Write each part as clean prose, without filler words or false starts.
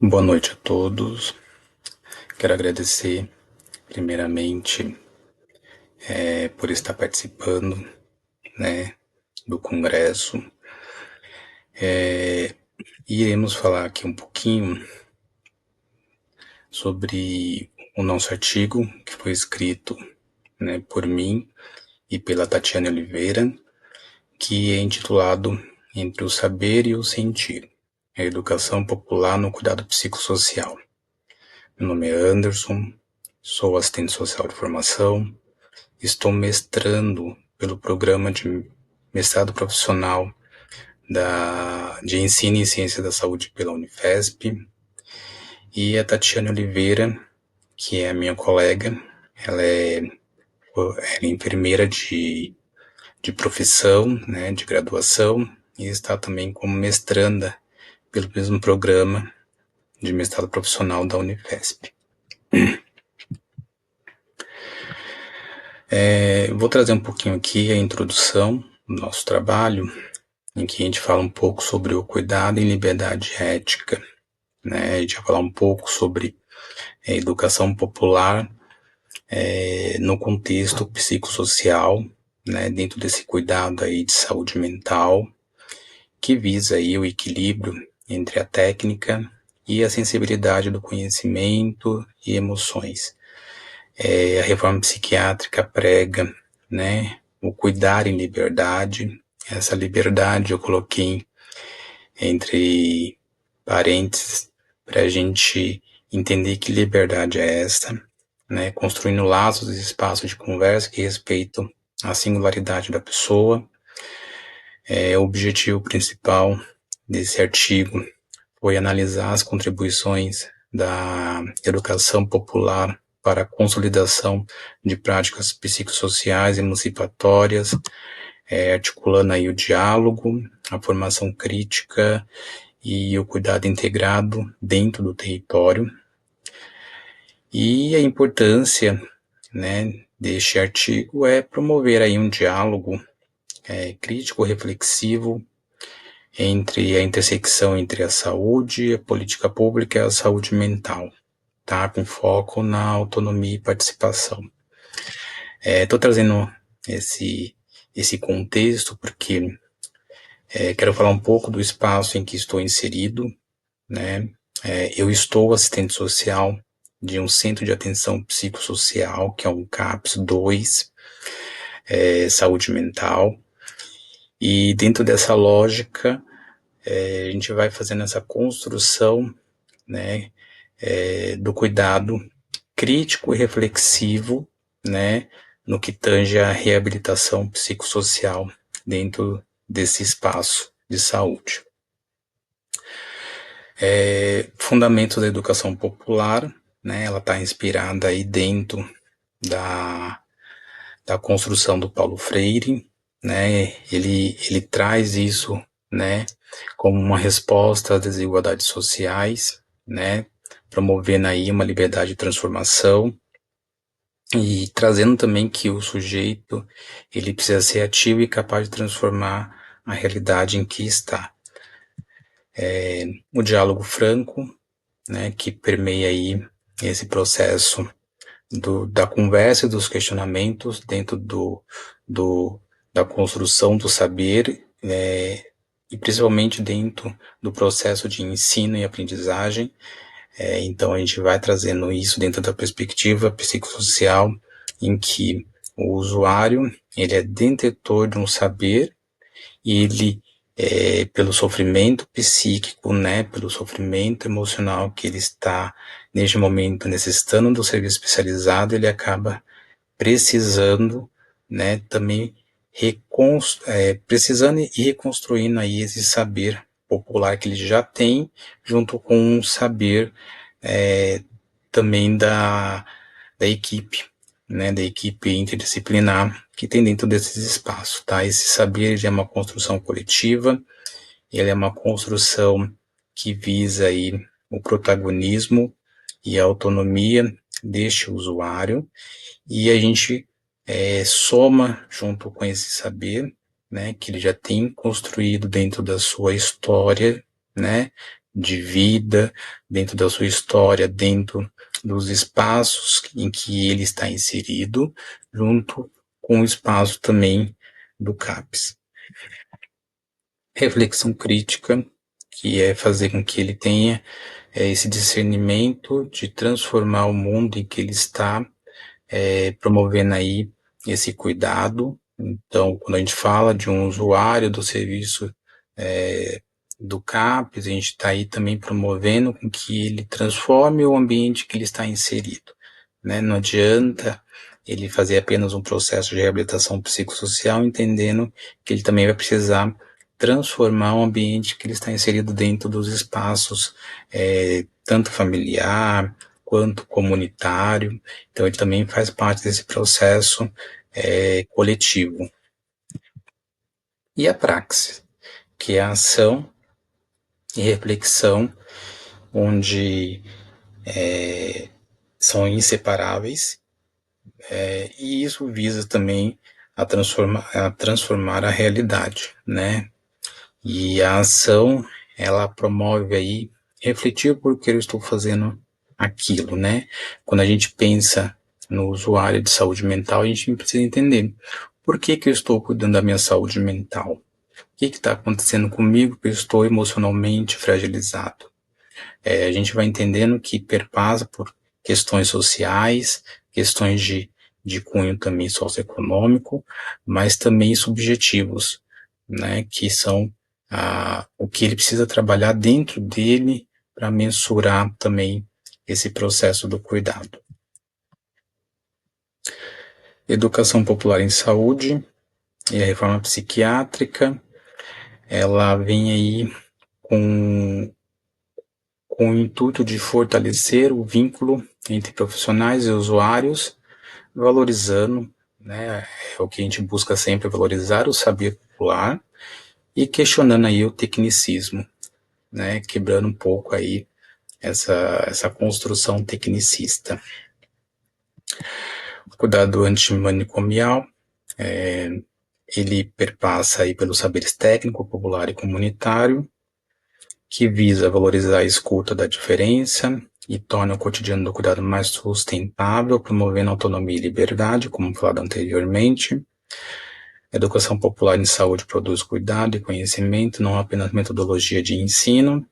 Boa noite a todos. Quero agradecer, primeiramente, por estar participando, né, do congresso. Iremos falar aqui um pouquinho sobre o nosso artigo, que foi escrito, né, por mim e pela Tatiana Oliveira, que é intitulado Entre o Saber e o Sentir, a Educação Popular no Cuidado Psicossocial. Meu nome é Anderson, sou assistente social de formação. Estou mestrando pelo programa de mestrado profissional de Ensino em Ciência da Saúde pela Unifesp. E a Tatiana Oliveira, que é a minha colega, ela é enfermeira de profissão, né, de graduação, e está também como mestranda pelo mesmo programa de mestrado profissional da Unifesp. Vou trazer um pouquinho aqui a introdução do nosso trabalho, em que a gente fala um pouco sobre o cuidado em liberdade ética, né? A gente vai falar um pouco sobre educação popular no contexto psicossocial, né? Dentro desse cuidado aí de saúde mental, que visa aí o equilíbrio entre a técnica e a sensibilidade do conhecimento e emoções. A reforma psiquiátrica prega, né, o cuidar em liberdade. Essa liberdade eu coloquei entre parênteses para a gente entender que liberdade é essa, né, construindo laços e espaços de conversa que respeitam a singularidade da pessoa. O objetivo principal desse artigo foi analisar as contribuições da educação popular para a consolidação de práticas psicossociais emancipatórias, articulando aí o diálogo, a formação crítica e o cuidado integrado dentro do território. E a importância, né, deste artigo é promover aí um diálogo crítico, reflexivo, entre a intersecção entre a saúde, a política pública e a saúde mental, tá? Com foco na autonomia e participação. Estou trazendo esse contexto porque quero falar um pouco do espaço em que estou inserido, né? Eu estou assistente social de um centro de atenção psicossocial, que é um CAPS 2, saúde mental, e dentro dessa lógica, a gente vai fazendo essa construção, né, do cuidado crítico e reflexivo, né, no que tange a reabilitação psicossocial dentro desse espaço de saúde. Fundamentos da educação popular, né, ela está inspirada aí dentro da construção do Paulo Freire, né, ele traz isso, né, como uma resposta às desigualdades sociais, né, promovendo aí uma liberdade de transformação e trazendo também que o sujeito ele precisa ser ativo e capaz de transformar a realidade em que está. O diálogo franco, né, que permeia aí esse processo da conversa e dos questionamentos dentro da construção do saber, e principalmente dentro do processo de ensino e aprendizagem. Então a gente vai trazendo isso dentro da perspectiva psicossocial, em que o usuário ele é detentor de um saber e ele, pelo sofrimento psíquico, né, pelo sofrimento emocional que ele está neste momento necessitando do serviço especializado, ele acaba precisando, né, também precisando e reconstruindo aí esse saber popular que ele já tem, junto com um saber também da equipe, né, da equipe interdisciplinar que tem dentro desses espaços, tá? Esse saber ele é uma construção coletiva, ele é uma construção que visa aí o protagonismo e a autonomia deste usuário, e a gente soma junto com esse saber, né, que ele já tem construído dentro da sua história, né, de vida, dentro da sua história, dentro dos espaços em que ele está inserido, junto com o espaço também do CAPES. Reflexão crítica, que é fazer com que ele tenha esse discernimento de transformar o mundo em que ele está, promovendo aí esse cuidado. Então, quando a gente fala de um usuário do serviço do CAPES, a gente está aí também promovendo com que ele transforme o ambiente que ele está inserido, né? Não adianta ele fazer apenas um processo de reabilitação psicossocial, entendendo que ele também vai precisar transformar o ambiente que ele está inserido dentro dos espaços, tanto familiar quanto comunitário. Então, ele também faz parte desse processo coletivo. E a praxis, que é a ação e reflexão, onde são inseparáveis, e isso visa também a transformar a realidade, né? E a ação, ela promove aí refletir por que eu estou fazendo aquilo, né? Quando a gente pensa no usuário de saúde mental, a gente precisa entender por que eu estou cuidando da minha saúde mental. O que está acontecendo comigo que eu estou emocionalmente fragilizado? A gente vai entendendo que perpassa por questões sociais, questões de cunho também socioeconômico, mas também subjetivos, né, que são o que ele precisa trabalhar dentro dele para mensurar também esse processo do cuidado. Educação popular em saúde e a reforma psiquiátrica, ela vem aí com o intuito de fortalecer o vínculo entre profissionais e usuários, valorizando, né, é o que a gente busca sempre, valorizar o saber popular e questionando aí o tecnicismo, né, quebrando um pouco aí essa construção tecnicista. O cuidado antimanicomial, ele perpassa aí pelos saberes técnico, popular e comunitário, que visa valorizar a escuta da diferença e torna o cotidiano do cuidado mais sustentável, promovendo autonomia e liberdade, como falado anteriormente. A educação popular em saúde produz cuidado e conhecimento, não apenas metodologia de ensino,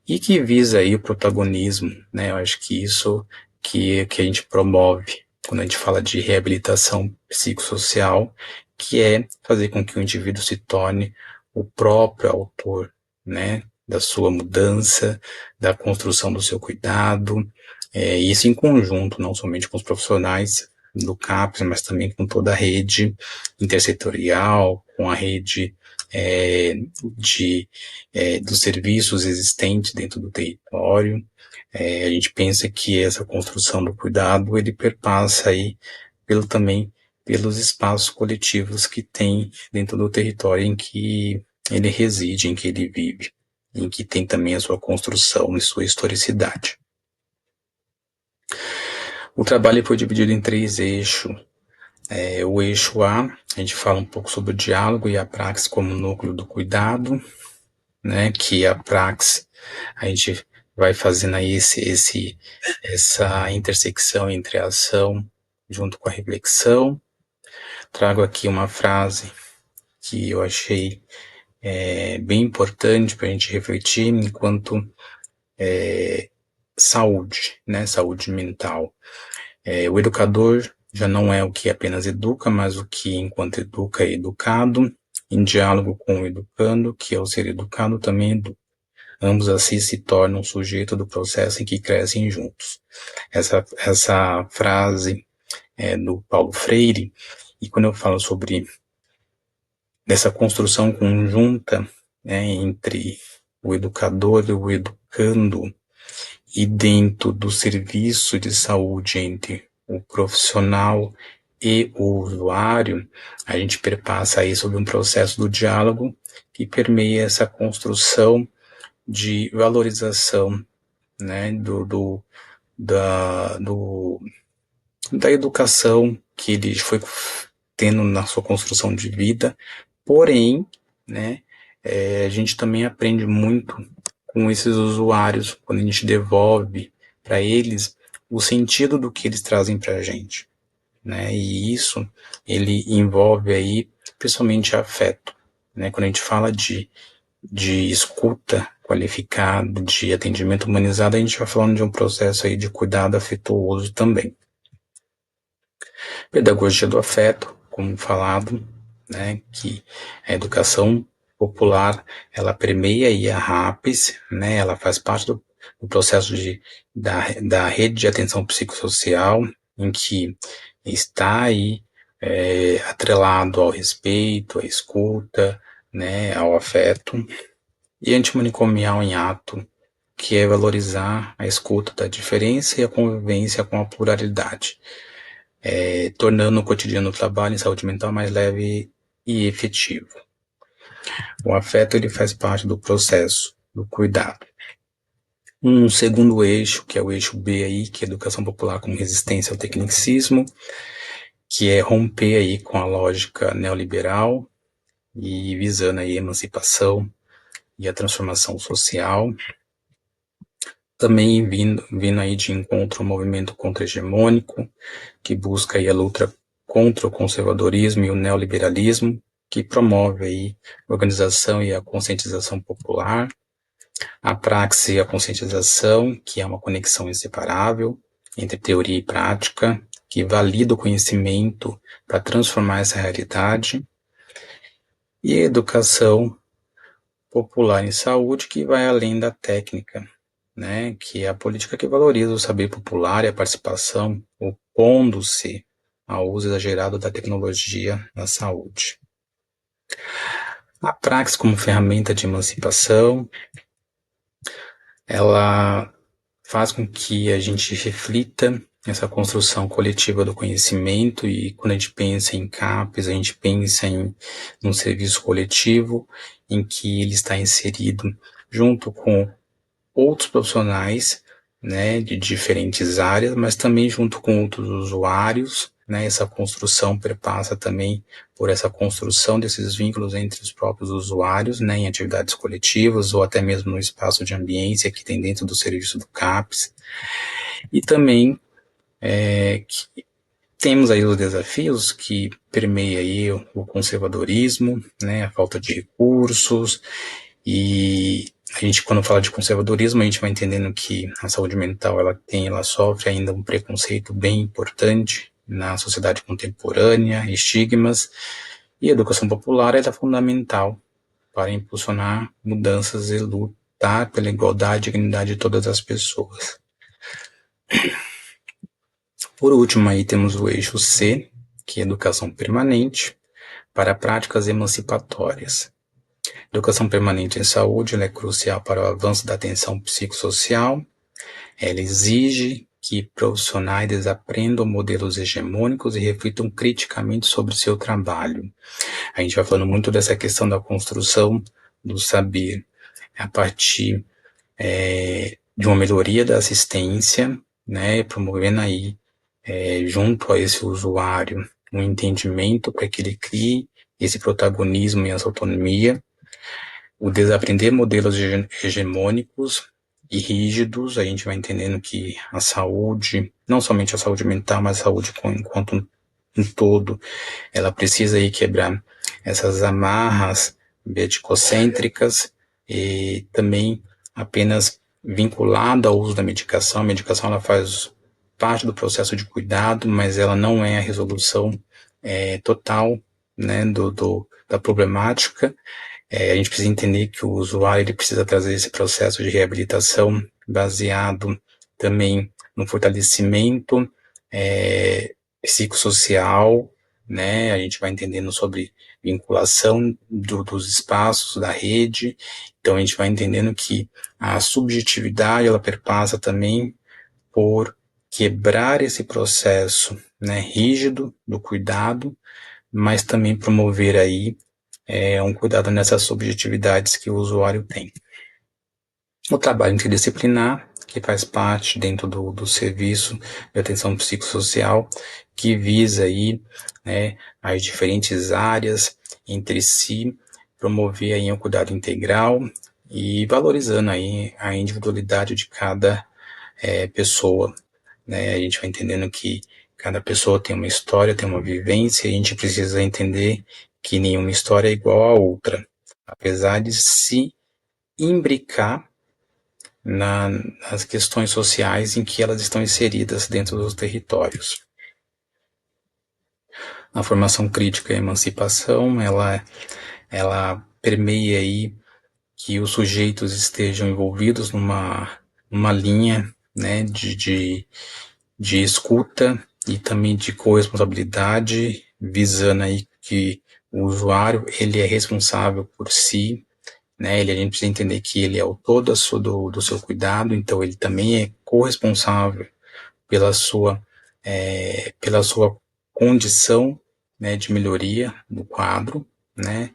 e que visa aí o protagonismo, né? Eu acho que isso que a gente promove quando a gente fala de reabilitação psicossocial, que é fazer com que o indivíduo se torne o próprio autor, né, da sua mudança, da construção do seu cuidado, isso em conjunto, não somente com os profissionais do CAPES, mas também com toda a rede intersetorial, com a rede dos serviços existentes dentro do território. A gente pensa que essa construção do cuidado, ele perpassa aí também pelos espaços coletivos que tem dentro do território em que ele reside, em que ele vive, em que tem também a sua construção e sua historicidade. O trabalho foi dividido em 3 eixos. O eixo A, a gente fala um pouco sobre o diálogo e a praxis como núcleo do cuidado, né, que a praxis, a gente vai fazendo aí essa intersecção entre a ação junto com a reflexão. Trago aqui uma frase que eu achei bem importante para a gente refletir enquanto saúde, né, saúde mental. O educador já não é o que apenas educa, mas o que, enquanto educa, é educado, em diálogo com o educando, que ao ser educado também educa. Ambos assim se tornam sujeito do processo em que crescem juntos. Essa frase é do Paulo Freire, e quando eu falo sobre essa construção conjunta, né, entre o educador e o educando, e dentro do serviço de saúde entre o profissional e o usuário, a gente perpassa aí sobre um processo do diálogo que permeia essa construção de valorização, né, da educação que ele foi tendo na sua construção de vida. Porém, né, a gente também aprende muito com esses usuários, quando a gente devolve para eles o sentido do que eles trazem para a gente, né? E isso, ele envolve aí, principalmente afeto, né? Quando a gente fala de escuta qualificada, de atendimento humanizado, a gente vai falando de um processo aí de cuidado afetuoso também. Pedagogia do afeto, como falado, né, que a educação popular, ela permeia aí a RAPS, né, ela faz parte do processo da rede de atenção psicossocial, em que está aí atrelado ao respeito, à escuta, né, ao afeto, e antimanicomial em ato, que é valorizar a escuta da diferença e a convivência com a pluralidade, tornando o cotidiano do trabalho em saúde mental mais leve e efetivo. O afeto ele faz parte do processo do cuidado. Um segundo eixo, que é o eixo B aí, que é educação popular como resistência ao tecnicismo, que é romper aí com a lógica neoliberal e visando aí a emancipação e a transformação social. Também vindo aí de encontro ao movimento contra-hegemônico, que busca aí a luta contra o conservadorismo e o neoliberalismo, que promove aí a organização e a conscientização popular, a praxis e a conscientização, que é uma conexão inseparável entre teoria e prática, que valida o conhecimento para transformar essa realidade, e a educação popular em saúde, que vai além da técnica, né, que é a política que valoriza o saber popular e a participação, opondo-se ao uso exagerado da tecnologia na saúde. A praxis como ferramenta de emancipação, ela faz com que a gente reflita essa construção coletiva do conhecimento, e quando a gente pensa em CAPES, a gente pensa em um serviço coletivo em que ele está inserido junto com outros profissionais, né, de diferentes áreas, mas também junto com outros usuários, né, essa construção perpassa também por essa construção desses vínculos entre os próprios usuários, né, em atividades coletivas ou até mesmo no espaço de ambiência que tem dentro do serviço do CAPES. E também temos aí os desafios que permeiam aí o conservadorismo, né, a falta de recursos, e a gente, quando fala de conservadorismo, a gente vai entendendo que a saúde mental ela sofre ainda um preconceito bem importante na sociedade contemporânea, estigmas, e a educação popular é fundamental para impulsionar mudanças e lutar pela igualdade e dignidade de todas as pessoas. Por último, aí temos o eixo C, que é educação permanente, para práticas emancipatórias. Educação permanente em saúde ela é crucial para o avanço da atenção psicossocial. Ela exige que profissionais desaprendam modelos hegemônicos e reflitam criticamente sobre seu trabalho. A gente vai falando muito dessa questão da construção do saber a partir de uma melhoria da assistência, né, promovendo aí, junto a esse usuário, um entendimento para que ele crie esse protagonismo e essa autonomia, o desaprender modelos hegemônicos e rígidos. A gente vai entendendo que a saúde, não somente a saúde mental, mas a saúde enquanto um todo, ela precisa aí quebrar essas amarras medicocêntricas e também apenas vinculada ao uso da medicação. A medicação ela faz parte do processo de cuidado, mas ela não é a resolução total, né, da problemática. A gente precisa entender que o usuário ele precisa trazer esse processo de reabilitação baseado também no fortalecimento psicossocial, né? A gente vai entendendo sobre vinculação dos espaços da rede. Então a gente vai entendendo que a subjetividade ela perpassa também por quebrar esse processo, né, rígido do cuidado, mas também promover aí um cuidado nessas subjetividades que o usuário tem. O trabalho interdisciplinar, que faz parte dentro do serviço de atenção psicossocial, que visa aí, né, as diferentes áreas entre si, promover aí um cuidado integral e valorizando aí a individualidade de cada pessoa, né? A gente vai entendendo que cada pessoa tem uma história, tem uma vivência, e a gente precisa entender que nenhuma história é igual à outra, apesar de se imbricar nas questões sociais em que elas estão inseridas dentro dos territórios. A formação crítica e a emancipação, ela permeia aí que os sujeitos estejam envolvidos numa linha, né, de escuta e também de corresponsabilidade, visando aí que o usuário ele é responsável por si, né? A gente precisa entender que ele é o todo do seu cuidado, então ele também é corresponsável pela sua condição, né, de melhoria do quadro, né?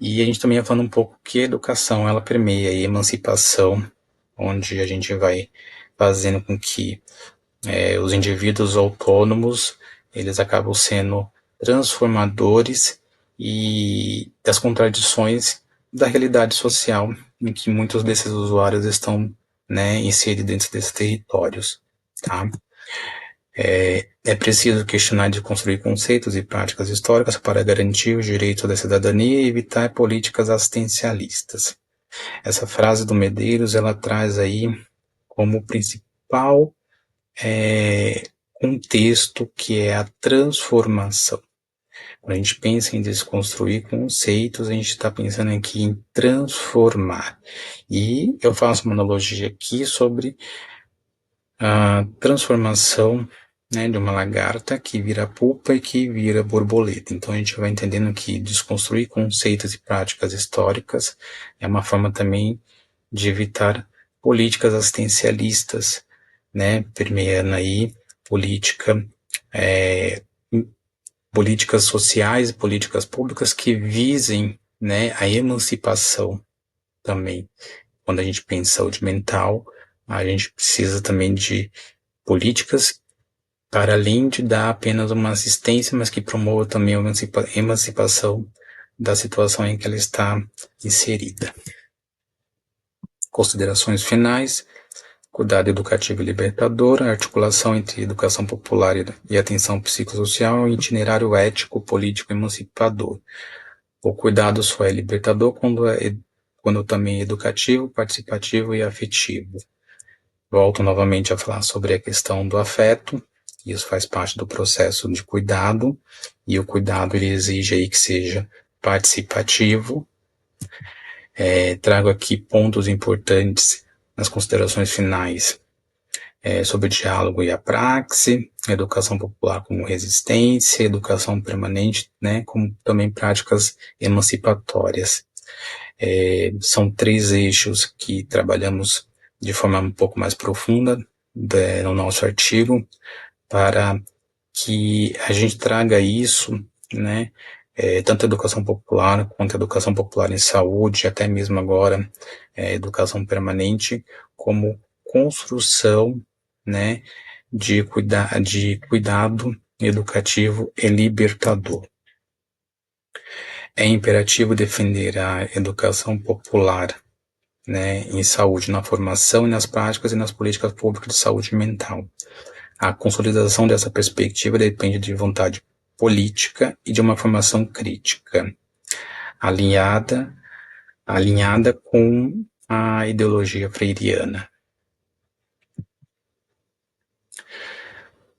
E a gente também vai falando um pouco que a educação ela permeia a emancipação, onde a gente vai fazendo com que os indivíduos autônomos eles acabam sendo transformadores e das contradições da realidade social em que muitos desses usuários estão, né, inseridos dentro desses territórios, tá? É preciso questionar e construir conceitos e práticas históricas para garantir o direito da cidadania e evitar políticas assistencialistas. Essa frase do Medeiros ela traz aí como principal contexto que é a transformação. Quando a gente pensa em desconstruir conceitos, a gente está pensando aqui em transformar. E eu faço uma analogia aqui sobre a transformação, né, de uma lagarta que vira pupa e que vira borboleta. Então a gente vai entendendo que desconstruir conceitos e práticas históricas é uma forma também de evitar políticas assistencialistas, né, permeando aí política, políticas sociais e políticas públicas que visem, né, a emancipação também. Quando a gente pensa em saúde mental, a gente precisa também de políticas para além de dar apenas uma assistência, mas que promova também a emancipação da situação em que ela está inserida. Considerações finais: cuidado educativo e libertador, a articulação entre educação popular e atenção psicossocial, itinerário ético, político e emancipador. O cuidado só é libertador quando também é educativo, participativo e afetivo. Volto novamente a falar sobre a questão do afeto. Isso faz parte do processo de cuidado, e o cuidado ele exige aí que seja participativo. Trago aqui pontos importantes nas considerações finais sobre o diálogo e a praxe, educação popular como resistência, educação permanente, né, como também práticas emancipatórias. São 3 eixos que trabalhamos de forma um pouco mais profunda no nosso artigo, para que a gente traga isso, né, tanto a educação popular quanto a educação popular em saúde, até mesmo agora educação permanente, como construção, né, de cuidado educativo e libertador. É imperativo defender a educação popular, né, em saúde, na formação e nas práticas e nas políticas públicas de saúde mental. A consolidação dessa perspectiva depende de vontade política e de uma formação crítica, alinhada com a ideologia freiriana.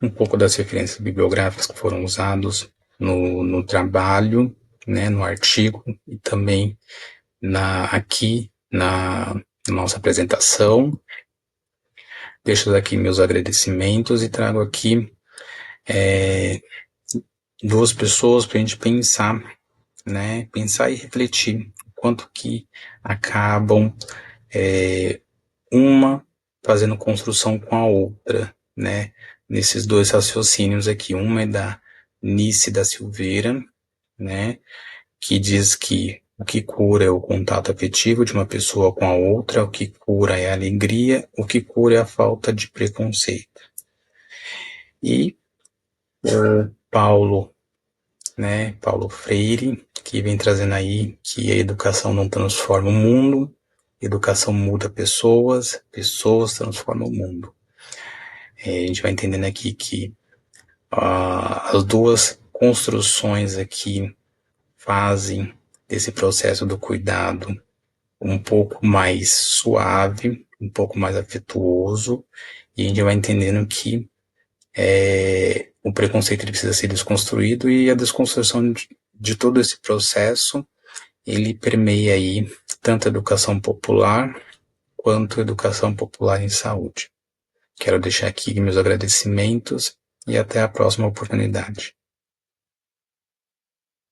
Um pouco das referências bibliográficas que foram usadas no trabalho, né, no artigo, e também aqui na nossa apresentação. Deixo aqui meus agradecimentos e trago aqui 2 pessoas para a gente pensar, né? Pensar e refletir o quanto que acabam uma fazendo construção com a outra, né? Nesses 2 raciocínios aqui. Uma é da Nice da Silveira, né? Que diz que o que cura é o contato afetivo de uma pessoa com a outra, o que cura é a alegria, o que cura é a falta de preconceito. E o Paulo Freire, que vem trazendo aí que a educação não transforma o mundo, educação muda pessoas, pessoas transformam o mundo. A gente vai entendendo aqui que as duas construções aqui fazem desse processo do cuidado um pouco mais suave, um pouco mais afetuoso, e a gente vai entendendo que o preconceito ele precisa ser desconstruído, e a desconstrução de todo esse processo ele permeia aí tanto a educação popular quanto a educação popular em saúde. Quero deixar aqui meus agradecimentos e até a próxima oportunidade.